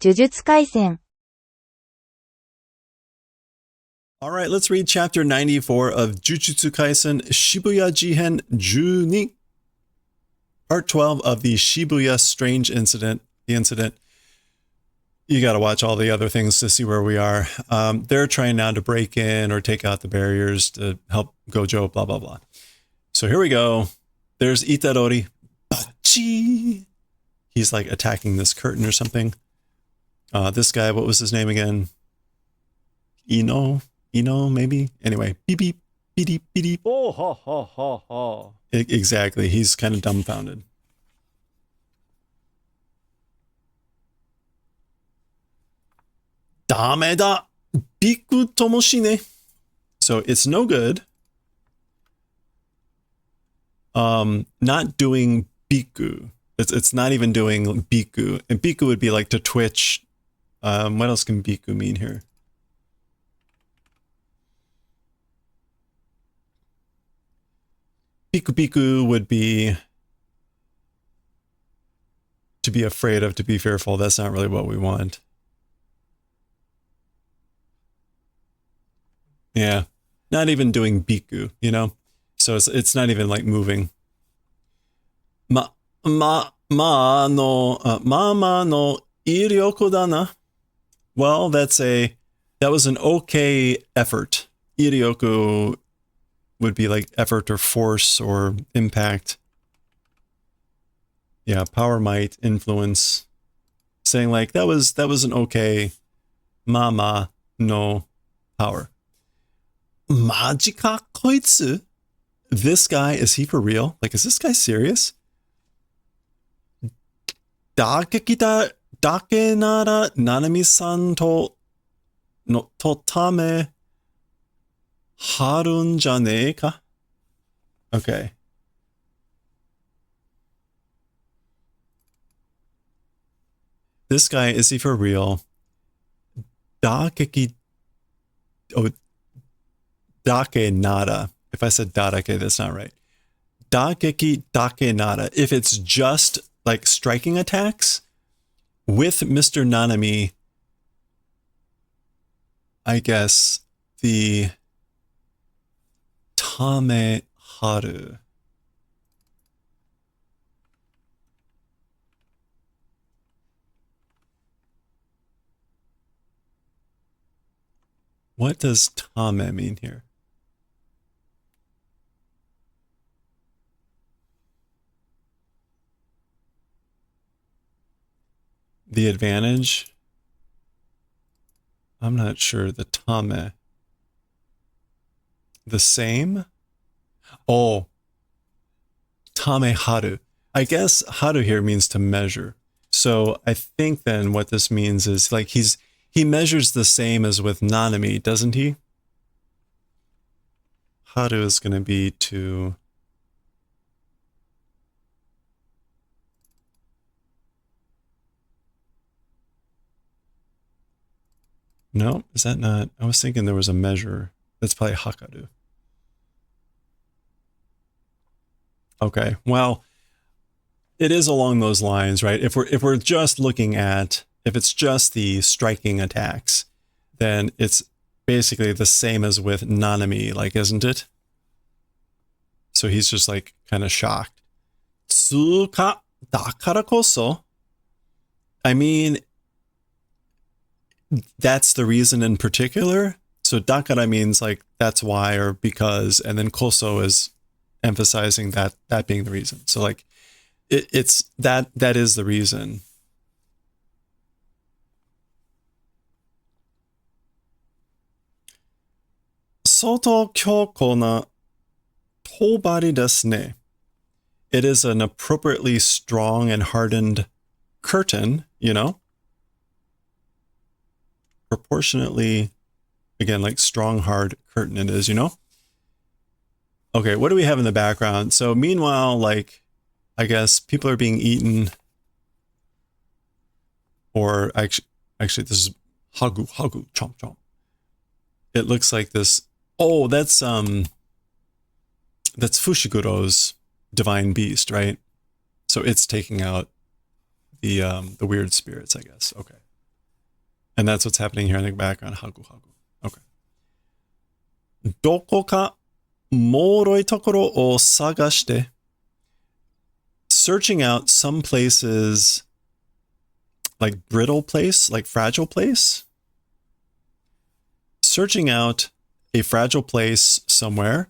呪術廻戦 All right, let's read chapter 94 of Jujutsu Kaisen Shibuya Jihen 12, part 12 of the Shibuya Strange Incident. The incident. You got to watch all the other things to see where we are. They're trying now to break in or take out the barriers to help Gojo, blah, blah, blah. So here we go. There's Itadori. Bachi! He's like attacking this curtain or something. This guy, what was his name again? Ino, maybe? Anyway, beep, beep, beep, beep, beep. Oh, ha, ha, ha, ha. Exactly. He's kind of dumbfounded. Dameda biku tomoshine. So it's no good. Not doing biku. It's not even doing biku. And biku would be like to twitch. What else can biku mean here? Biku would be to be afraid of, to be fearful. That's not really what we want. Yeah, not even doing biku, you know? So it's not even like moving. Mama no iryoku dana. Well, that was an okay effort. Iryoku would be like effort or force or impact. Yeah, power, might, influence. Saying like that was an okay mama no power. Majika koitsu? This guy, is he for real? Like, is this guy serious? Dake nara nanami-san to tame harun janee ka? Okay. This guy, is he for real? Dake nada. If I said dadake, that's not right. Dake nada. If it's just like striking attacks with Mr. Nanami, I guess the Tame Haru. What does Tame mean here? The advantage? I'm not sure. The Tame. The same? Oh. Tame Haru. I guess Haru here means to measure. So I think then what this means is like he measures the same as with Nanami, doesn't he? Haru is going to be to... No, is that not? I was thinking there was a measure. That's probably Hakaru. Okay, well, it is along those lines, right? If we're just looking at, if it's just the striking attacks, then it's basically the same as with Nanami, like, isn't it? So he's just like kind of shocked. Tsuka dakara koso. I mean, that's the reason in particular. So dakara means like that's why or because, and then koso is emphasizing that being the reason. So like it's that is the reason. Soto kyoko na tobari desu ne. It is an appropriately strong and hardened curtain, you know? Proportionately, again, like strong, hard curtain it is, you know? Okay, what do we have in the background? So meanwhile, like, I guess people are being eaten. Or actually this is hagu, chomp, chomp. It looks like this. Oh, that's Fushiguro's divine beast, right? So it's taking out the weird spirits, I guess. Okay. And that's what's happening here in the background. Hagu hagu. Okay. どこか脆いところを探して searching out some places like brittle place, like fragile place. Searching out a fragile place somewhere.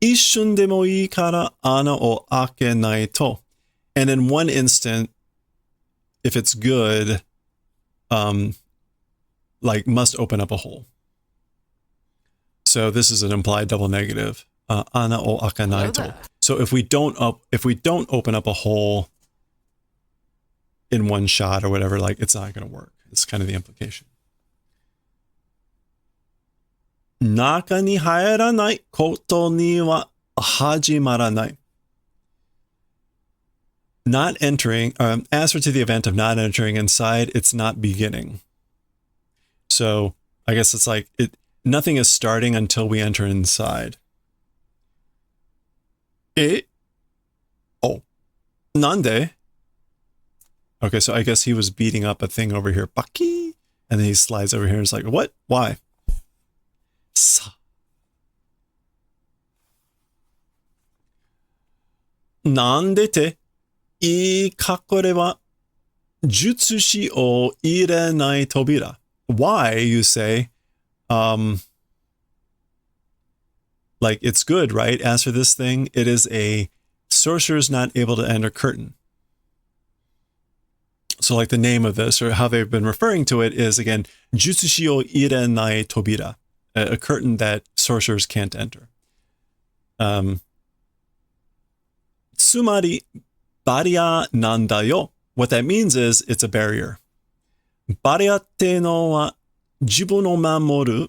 一瞬でもいいから穴を開けないと. And in one instant, if it's good, like must open up a hole. So this is an implied double negative. Ana o akanai to. So if we don't open up a hole in one shot or whatever, like it's not going to work. It's kind of the implication. 中に入らないことには始まらない. Not entering, as for to the event of not entering inside, it's not beginning. So I guess it's like nothing is starting until we enter inside. Oh, nande? Okay, so I guess he was beating up a thing over here. Baki! And then he slides over here and is like, what? Why? Sa. Nande te ii kakore wa jutsushi o irenai tobira. Why, you say, like it's good, right? As for this thing, it is a sorcerer's not able to enter curtain. So like the name of this or how they've been referring to it is again, jutsushi o irenai tobira, a curtain that sorcerers can't enter. Tsumari barrier nanda yo. What that means is it's a barrier. Barrier te no wa jibun o mamoru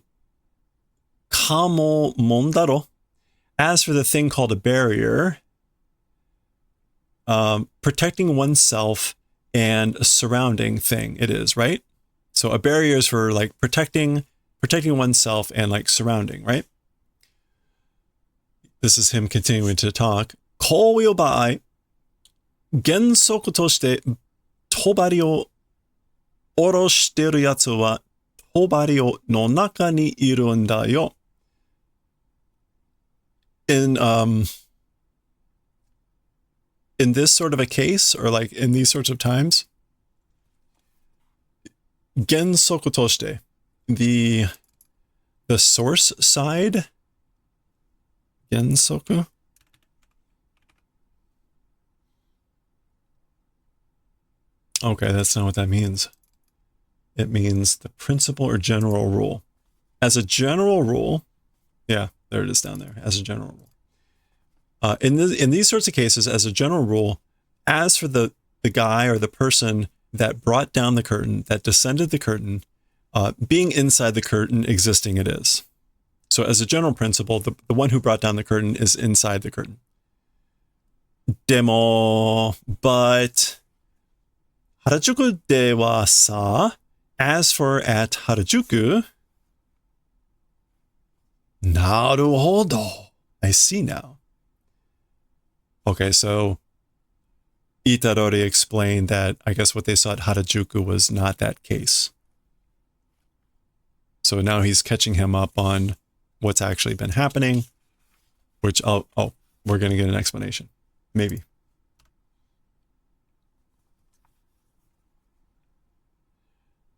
kamo mondaro. As for the thing called a barrier, protecting oneself and a surrounding thing it is, right? So a barrier is for like protecting oneself and like surrounding, right? This is him continuing to talk. Koyo baai, gensoku toshite tobari o oroshiteru yatsu wa tobari o no naka ni iru n da yo. In this sort of a case, or like in these sorts of times, gensoku toshite, the source side, gensoku. Okay, that's not what that means. It means the principle or general rule. As a general rule, yeah, there it is down there, as a general rule. In these sorts of cases, as a general rule, as for the guy or the person that brought down the curtain, that descended the curtain, being inside the curtain, existing it is. So as a general principle, the one who brought down the curtain is inside the curtain. Demo, but Harajuku de wa sa, as for at Harajuku, naruhodo, I see now. Okay, so Itadori explained that I guess what they saw at Harajuku was not that case. So now he's catching him up on what's actually been happening, which, we're going to get an explanation. Maybe.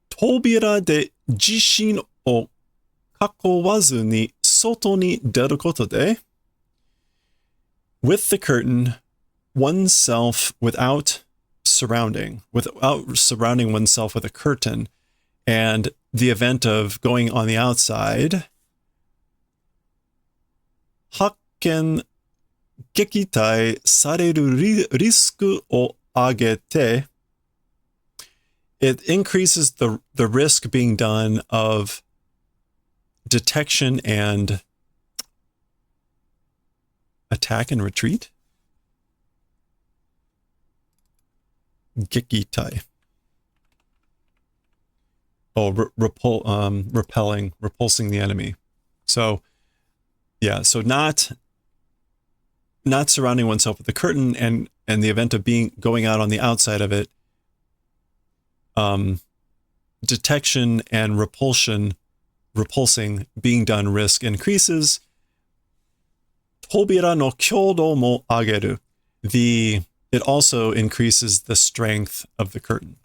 Tobira de jishin o kakowazu ni soto ni deru koto de, with the curtain, oneself without surrounding oneself with a curtain, and the event of going on the outside, hakken gekitai sareru risku o agete, it increases the risk being done of detection and attack and retreat. Gekitai. Repulsing the enemy. So, yeah, so not surrounding oneself with the curtain and the event of going out on the outside of it, detection and repulsing being done risk increases. Tobira no kyodo mo ageru. It also increases the strength of the curtain.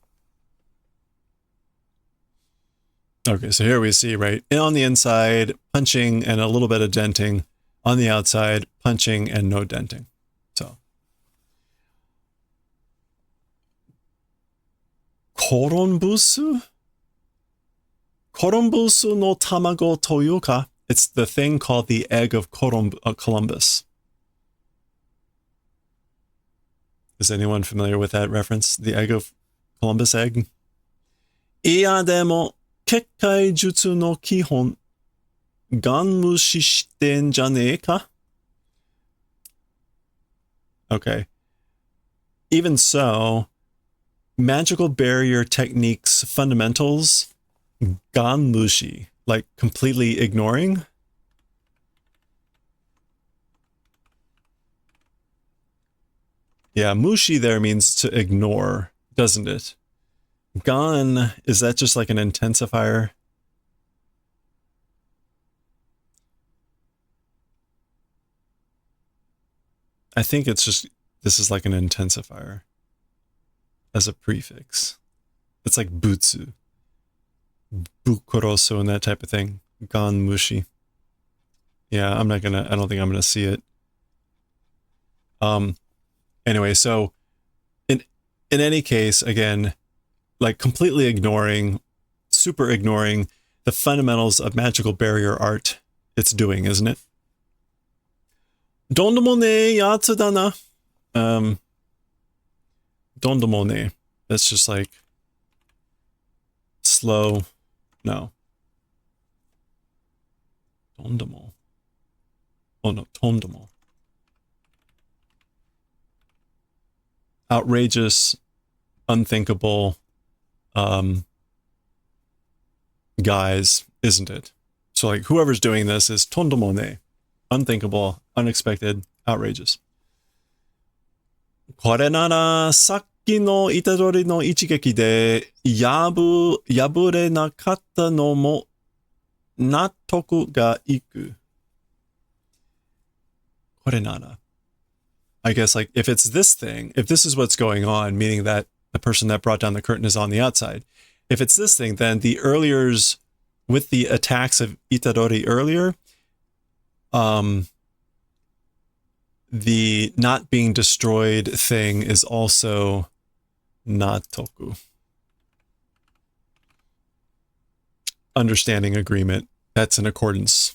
Okay, so here we see, right, on the inside, punching and a little bit of denting. On the outside, punching and no denting. So. Koronbusu? Koronbusu no tamago toyu ka? It's the thing called the egg of Columbus. Is anyone familiar with that reference? The egg of Columbus egg? Iya demo kekkai jutsu no kihon ganmushi shitten janee ka? Okay. Even so, magical barrier techniques fundamentals, ganmushi, like completely ignoring. Yeah, mushi there means to ignore, doesn't it? Gan, is that just like an intensifier? I think it's just, this is like an intensifier as a prefix. It's like butsu, bukoroso, and that type of thing. Gan mushi. Yeah, I don't think I'm gonna see it. Anyway, so in any case, again, like completely ignoring, super ignoring the fundamentals of magical barrier art it's doing, isn't it? Dondomo ne yatsu da na. Dondomo ne. That's just like slow. No. Dondomo. Oh no, tondomo. Outrageous, unthinkable guys, isn't it? So like whoever's doing this is tondomo ne. Unthinkable, unexpected, outrageous. Kore nara sakki no itadori no ichigeki de yabure nakatta no mo nattoku ga iku. Kore nara. I guess like if it's this thing, if this is what's going on, meaning that the person that brought down the curtain is on the outside. If it's this thing, then the earliers with the attacks of Itadori earlier, the not being destroyed thing is also nattoku. Understanding agreement. That's in accordance.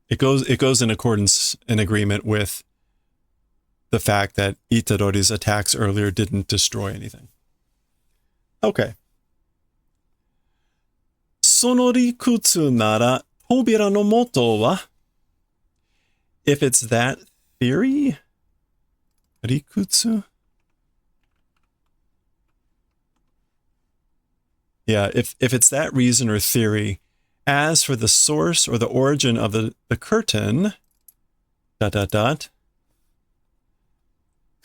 It goes in accordance, in agreement with the fact that Itadori's attacks earlier didn't destroy anything. Okay. Sono rikutsu nara tobira no moto wa? If it's that theory, rikutsu? Yeah, if it's that reason or theory, as for the source or the origin of the curtain, ...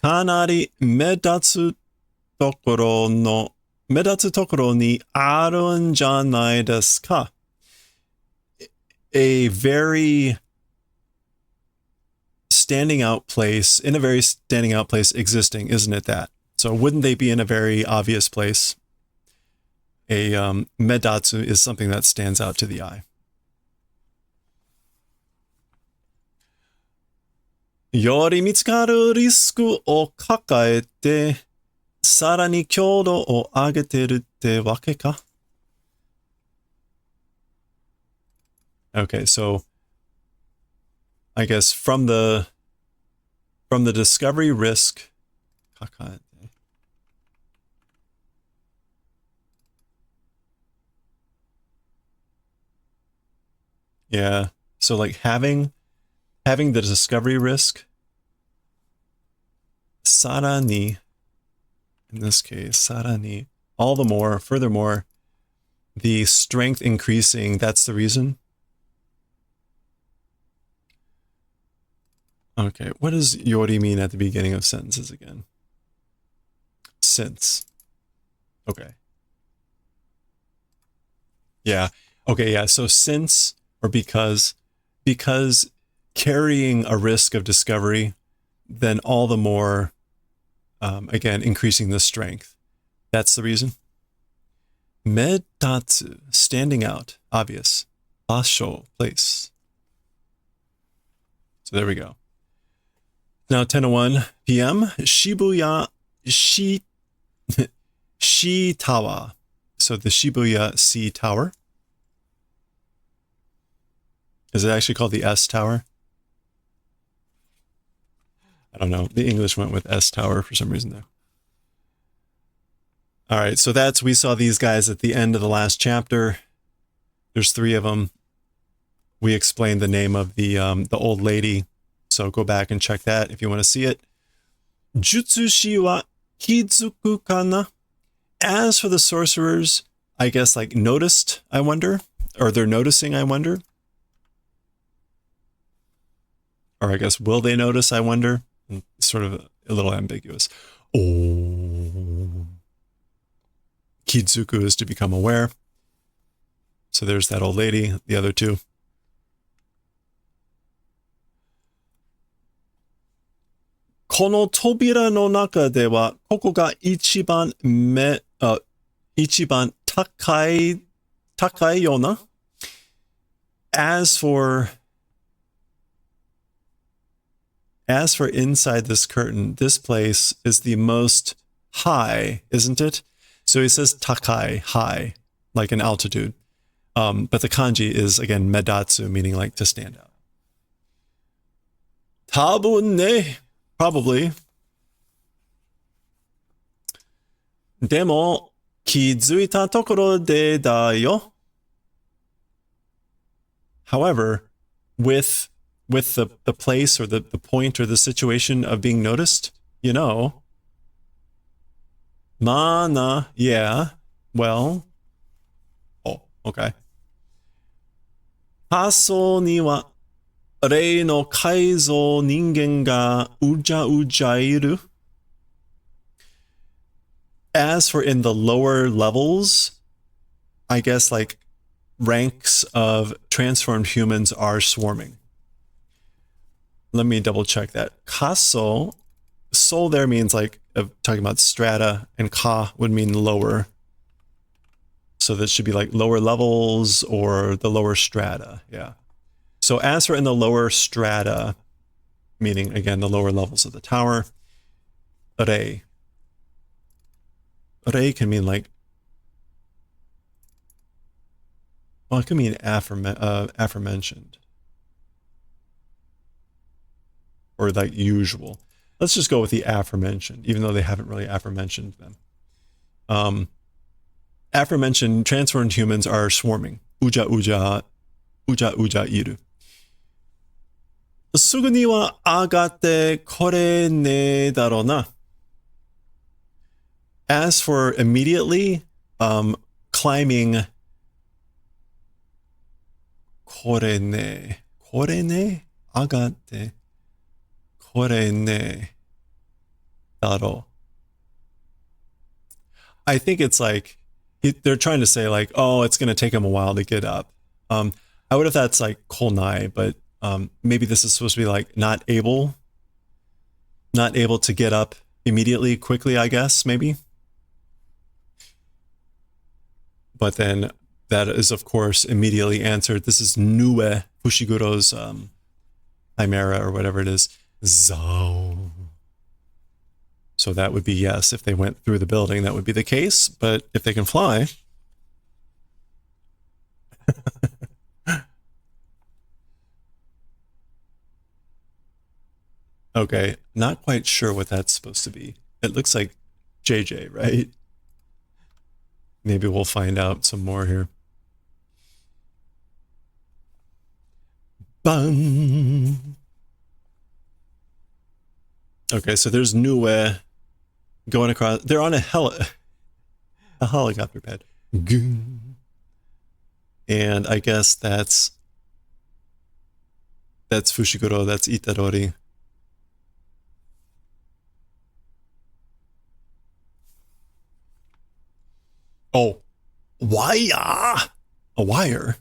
kanari medatsu tokoro ni arun janai desu ka? A very standing out place, in a very standing out place existing, isn't it that? So wouldn't they be in a very obvious place? A medatsu is something that stands out to the eye. Yori mitsukaru risku o kakaete sara ni kyodo o ageteru te wake ka? Okay, so I guess from the discovery risk, kakaete. Yeah, so like having the discovery risk, sara ni, in this case, sara ni, all the more, furthermore, the strength increasing, that's the reason. Okay, what does yori mean at the beginning of sentences again? Since. Okay. Yeah. Okay, yeah. So since or because carrying a risk of discovery, then all the more again increasing the strength. That's the reason. Medatsu, standing out, obvious. Basho, place. So there we go. Now 10:01 p.m. Shibuya Shi Tower. So the Shibuya Sea Tower. Is it actually called the S Tower? I don't know. The English went with S Tower for some reason there. All right, so we saw these guys at the end of the last chapter. There's 3 of them. We explained the name of the old lady, so go back and check that if you want to see it. Jutsushi wa kizuku kana? As for the sorcerers, I guess like noticed, I wonder, or they're noticing, I wonder. Or I guess will they notice, I wonder. Sort of a little ambiguous. Oh. Kizuku is to become aware. So there's that old lady, the other 2. Kono tobira no naka de wa koko ga ichiban takai yona. As for inside this curtain, this place is the most high, isn't it? So he says takai, high, like an altitude. But the kanji is, again, medatsu, meaning like to stand out. Tabun ne, probably. Demo, kizuita tokoro de da yo. However, with the place or the point or the situation of being noticed, you know, mana, yeah, well, oh, okay. Haso ni wa rei no kaizo ningen ga uja iru. As for in the lower levels, I guess like ranks of transformed humans are swarming. Let me double check that. Kaso, soul there means like talking about strata, and ka would mean lower. So that should be like lower levels or the lower strata. Yeah. So as for in the lower strata, meaning again the lower levels of the tower, rei. Rei can mean like, well, it could mean aforementioned. Or like usual. Let's just go with the aforementioned, even though they haven't really aforementioned them. Aforementioned transformed humans are swarming. Uja iru. Sugu ni wa agate kore ne daro na. As for immediately, climbing kore ne agate kore ne daro. I think it's like they're trying to say like, oh, it's going to take them a while to get up. I would have that's like kolnai, but maybe this is supposed to be like not able to get up immediately, quickly, I guess, maybe. But then that is, of course, immediately answered. This is Nue, Fushiguro's chimera or whatever it is. Zao. So that would be yes. If they went through the building, that would be the case. But if they can fly... Okay, not quite sure what that's supposed to be. It looks like JJ, right? Maybe we'll find out some more here. Bang! Okay, so there's Nue going across. They're on a helicopter pad. And I guess that's Fushiguro, that's Itadori. Oh, why? A wire.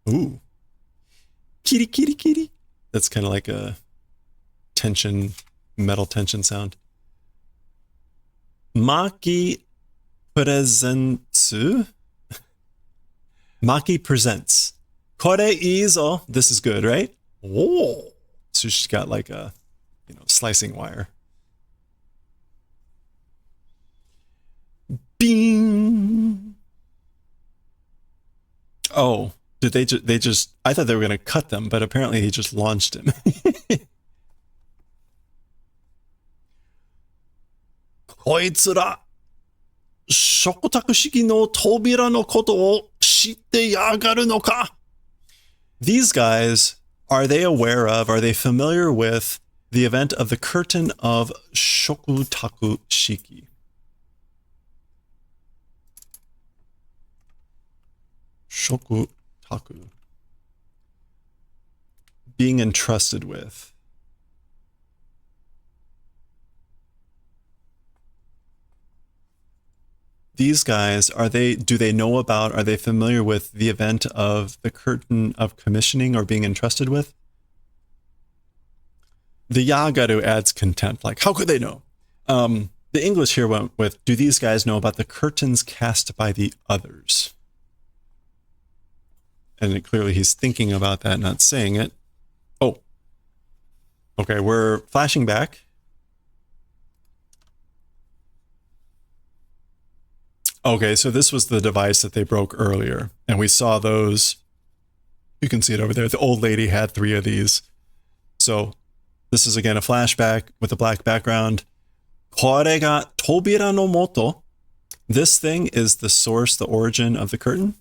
Ooh. Kitty, kitty, kitty. That's kind of like a metal tension sound. Maki presents. Maki presents. Kore izo. This is good, right? Oh. So she's got like a, slicing wire. Bing. Oh, did they just, I thought they were going to cut them, but apparently he just launched him. こいつら、食卓式の扉のことを知ってやがるのか? These guys, are they aware of, are they familiar with the event of the curtain of Shokutaku Shiki? Shokutaku. Being entrusted with. These guys, do they know about, are they familiar with the event of the curtain of commissioning or being entrusted with? The yagaru adds contempt, like, how could they know? The English here went with, do these guys know about the curtains cast by the others? And clearly he's thinking about that, not saying it. Oh, okay, we're flashing back. Okay, so this was the device that they broke earlier, and we saw those. You can see it over there. The old lady had 3 of these. So this is again a flashback with a black background. これが扉の元. This thing is the source, the origin of the curtain.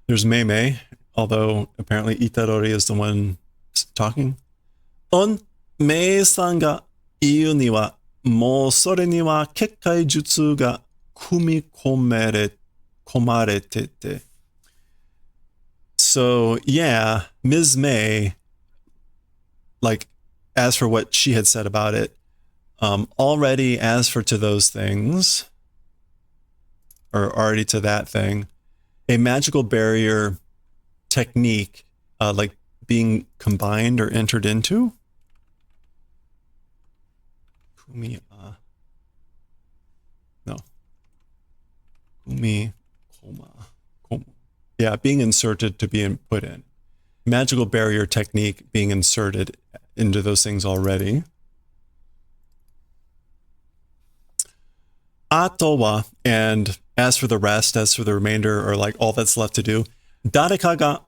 There's Meimei, although apparently Itadori is the one talking. On Mei-san ga iu ni wa もうそれには結界術が組み込まれてて. So, yeah, Ms. May, like, as for what she had said about it, already as for to those things, or already to that thing, a magical barrier technique, like being combined or entered into. No. Yeah, being inserted to being put in. Magical barrier technique being inserted into those things already. Ato wa, and as for the rest, as for the remainder, or like all that's left to do, dareka ga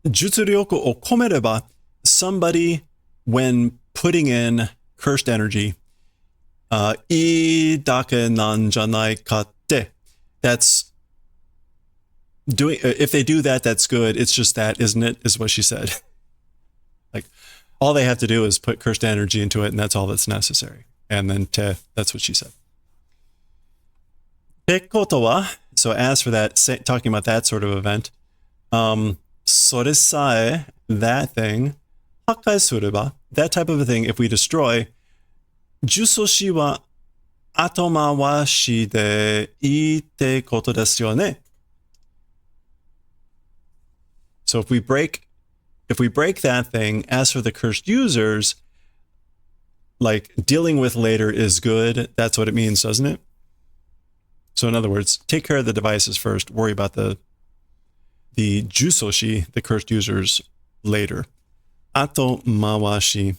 jutsuryoku o komereba, somebody, when putting in cursed energy, I dake nan janai ka te. That's doing, if they do that, that's good. It's just that, isn't it? Is what she said. Like, all they have to do is put cursed energy into it, and that's all that's necessary. And then te, that's what she said. Tekoto wa, so as for that, talking about that sort of event, sore sae, that thing, hakkai sureba, that type of a thing, if we destroy, Jusoshi wa atoma wa shi de ii te koto desu yo ne. So if we break that thing, as for the cursed users, like dealing with later is good. That's what it means, doesn't it? So in other words, take care of the devices first, worry about the Jusoshi, the cursed users, later. Ato mawashi.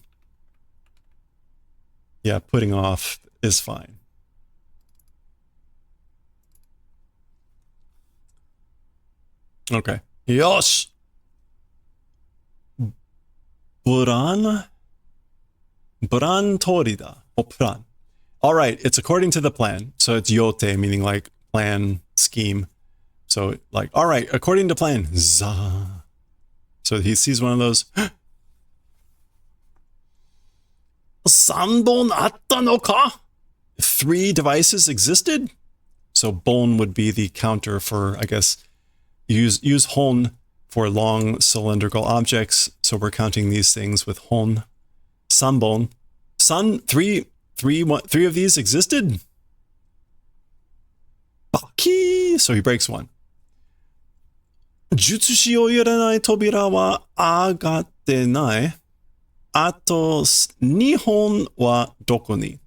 Yeah, putting off is fine. Okay. Yosh! Buran torida. Oh, plan. All right, it's according to the plan. So it's yote, meaning like plan, scheme. So like, all right, according to plan. Za. So he sees one of those. Sanbon atta no ka? 3 devices existed? So bon would be the counter for, I guess, use hon for long cylindrical objects. So we're counting these things with hon. Sanbon. 3 of these existed? Baki! So he breaks one. 術師を揺れない扉は上がってない。あと2本はどこに?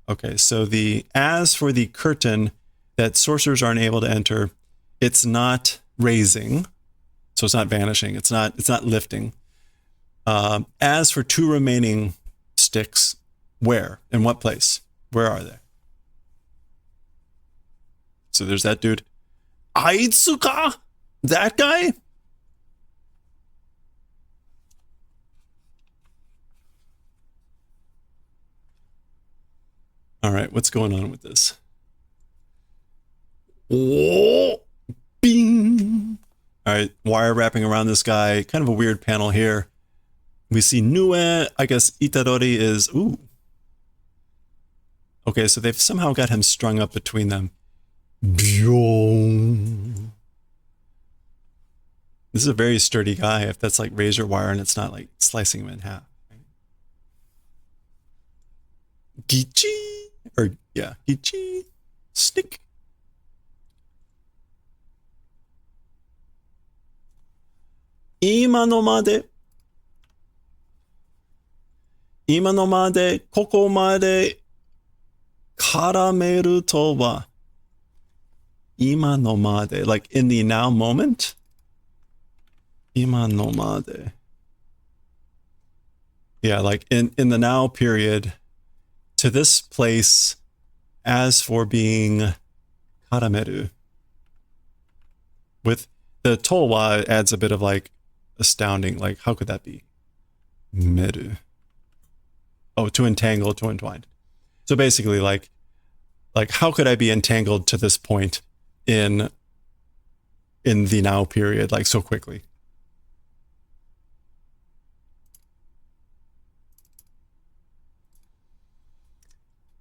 Okay, so as for the curtain that sorcerers aren't able to enter, it's not raising, so it's not vanishing. It's not lifting. As for 2 remaining sticks, where? In what place? Where are they? So there's that dude. Aitsuka? That guy? All right, what's going on with this? Oh, bing. All right, wire wrapping around this guy. Kind of a weird panel here. We see Nue. I guess Itadori is... Ooh. Okay, so they've somehow got him strung up between them. Byong. This is a very sturdy guy if that's like razor wire and it's not like slicing him in half. Gichi. Or, yeah, Gichi. Stick. Ima no made, koko made, karameru to wa. Ima no made, like in the now moment. Ima no made. Yeah, like in the now period, to this place, as for being karameru. With the towa adds a bit of like astounding, like how could that be? Meru. Oh, to entangle, to entwine. So basically like how could I be entangled to this point in the now period, like so quickly?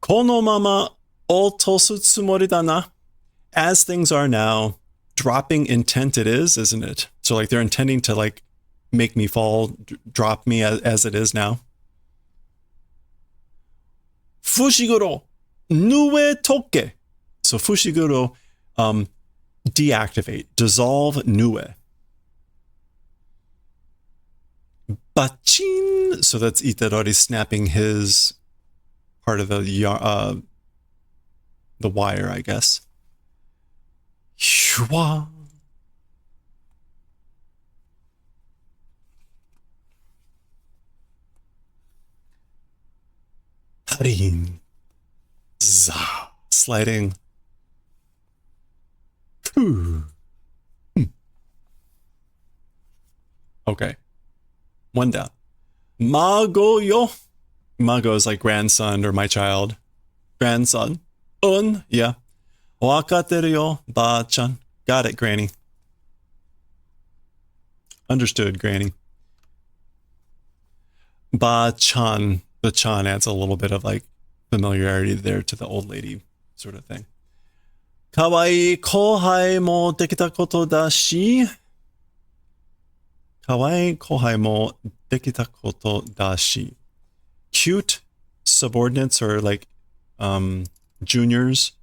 Kono mama o tosu tsumori da na. As things are now, dropping intent it is, isn't it? So like they're intending to like make me fall, drop me as it is now. Fushiguro nue toke. So Fushiguro, deactivate, dissolve nue. Bachin. So that's Itadori snapping his part of the wire, I guess. Shua. Harin. Za. Sliding. Okay. One down. Mago yo. Mago is like grandson or my child. Grandson. Yeah. Wakateru yo, ba-chan. Got it, Granny. Understood, Granny. Ba-chan. The chan adds a little bit of like familiarity there to the old lady sort of thing. Kawaii kohai mo dekita koto da shi. Kawaii kohai mo dekita koto da shi. Cute subordinates or like juniors.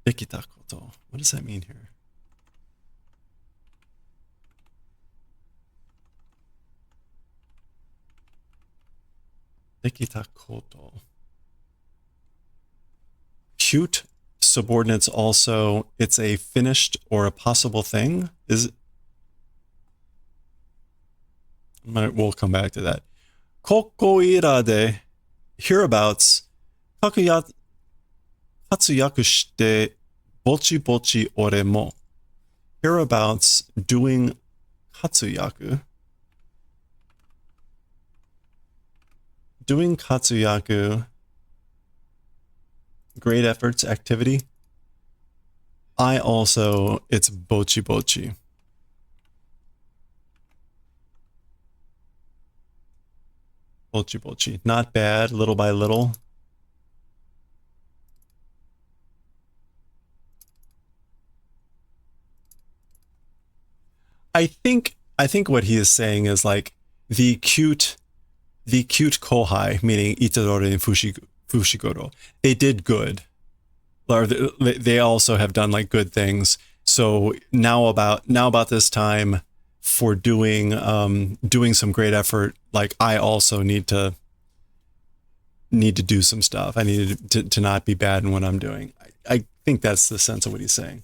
Dekita koto. What does that mean here? Dekita koto. Cute subordinates also, it's a finished or a possible thing. We'll come back to that. Kokoira de hereabouts. Katsuyaku shite bochi bochi ore mo. Hereabouts doing katsuyaku. Doing katsuyaku. Great efforts, activity. I also, it's bochi bochi. Bochi bochi. Not bad, little by little. I think what he is saying is like the cute kohai, meaning Itadori and Fushiguro, they did good. Or they also have done like good things. So So now about this time for doing some great effort, like I also need to do some stuff. I need to not be bad in what I'm doing. I think that's the sense of what he's saying.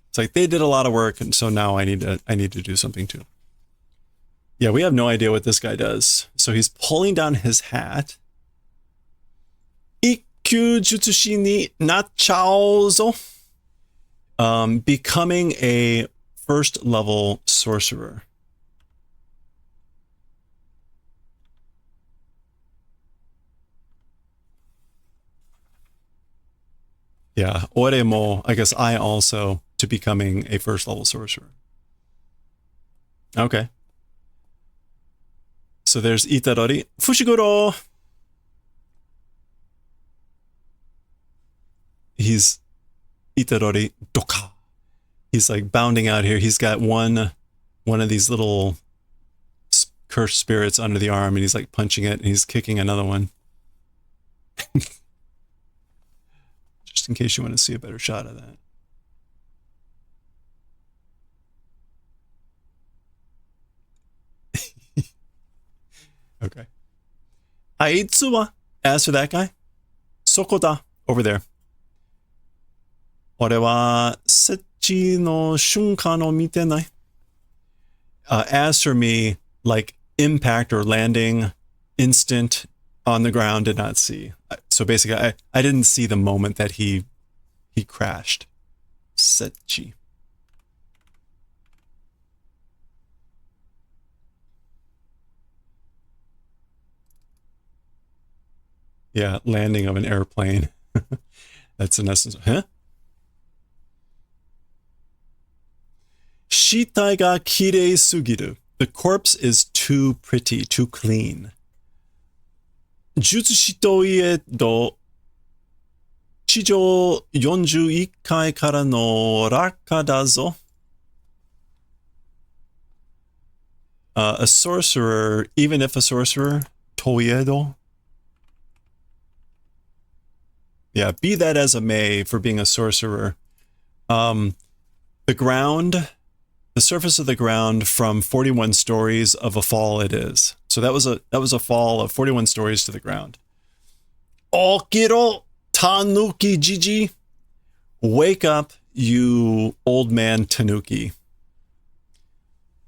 It's like they did a lot of work, and so now I need to do something too. Yeah, we have no idea what this guy does. So he's pulling down his hat. Ikkyu jutsushi ni nachauzo. Becoming a first level sorcerer. Yeah, ore mo, I guess I also, to becoming a first level sorcerer. Okay. So there's Itadori. Fushiguro! He's Itadori Doka. He's like bounding out here. He's got one of these little cursed spirits under the arm, and he's like punching it, and he's kicking another one. Just in case you want to see a better shot of that. Okay. Aitsu as for that guy, Sokoda, over there. 俺は設置の瞬間を見てない。As for me, like impact or landing, instant on the ground, did not see. So basically, I didn't see the moment that he crashed. Setchi. Yeah, landing of an airplane. That's in essence. Huh? Shitai ga kirei sugiru. The corpse is too pretty, too clean. Jutsushi to iedo, chijo 41階からの落下だぞ. A sorcerer, even if a sorcerer, toiedo. Yeah, be that as it may, for being a sorcerer. The surface of the ground from 41 stories of a fall it is. So that was a fall of 41 stories to the ground. Okiro tanuki jiji. Wake up, you old man tanuki.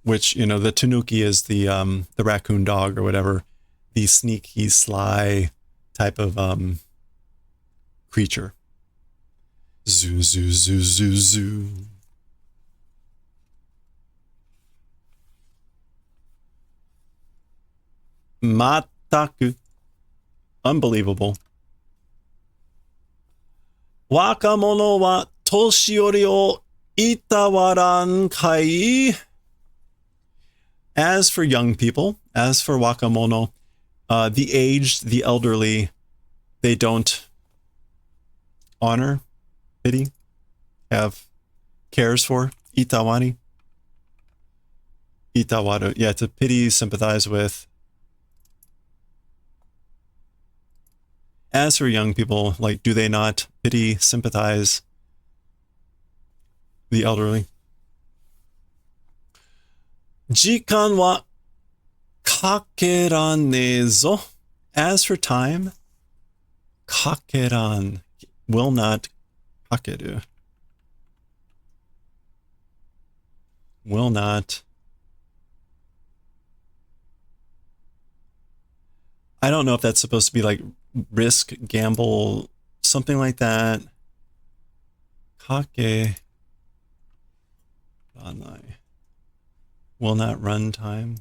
Which, you know, the tanuki is the raccoon dog or whatever. The sneaky, sly type of creature. Zoo, zoo, zoo, zoo, zoo. Mataku. Unbelievable. Wakamono wa toshiori o itawaran kai. As for young people, as for wakamono, the aged, the elderly, they don't honor, pity, have cares for. Itawari. Itawaru. Yeah, to pity, sympathize with. As for young people, like, do they not pity, sympathize the elderly? Jikan wa kakeran. As for time, kakeran, will not kakeru. Will not. I don't know if that's supposed to be like risk, gamble, something like that. Kake. Ranai. Will not run time.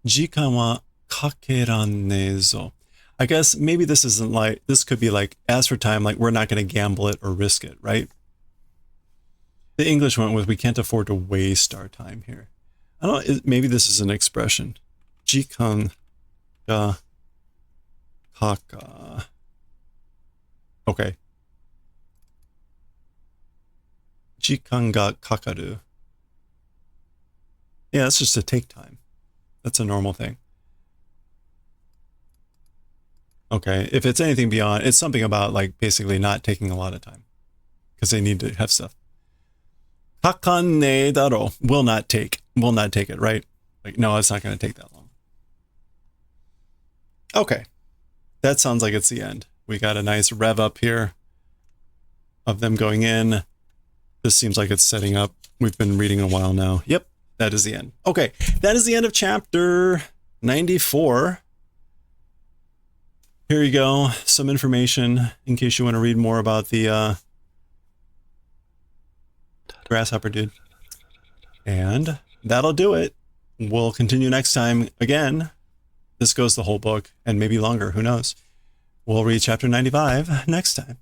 Jikan wa kakerannezo. I guess maybe this isn't like, this could be like, as for time, like we're not going to gamble it or risk it, right? The English went with, we can't afford to waste our time here. I don't know, maybe this is an expression. Jikan ga kaka. Okay. Jikan ga kakaru. Yeah, that's just to take time. That's a normal thing. Okay, if it's anything beyond, it's something about like basically not taking a lot of time because they need to have stuff. Hakane daro, will not take it, right? Like, no, it's not going to take that long. Okay, that sounds like it's the end. We got a nice rev up here of them going in. This seems like it's setting up. We've been reading a while now. Yep, that is the end. Okay, that is the end of chapter 94. Here you go, some information in case you want to read more about the grasshopper dude. And that'll do it. We'll continue next time. Again, this goes the whole book and maybe longer, who knows. We'll read chapter 95 next time.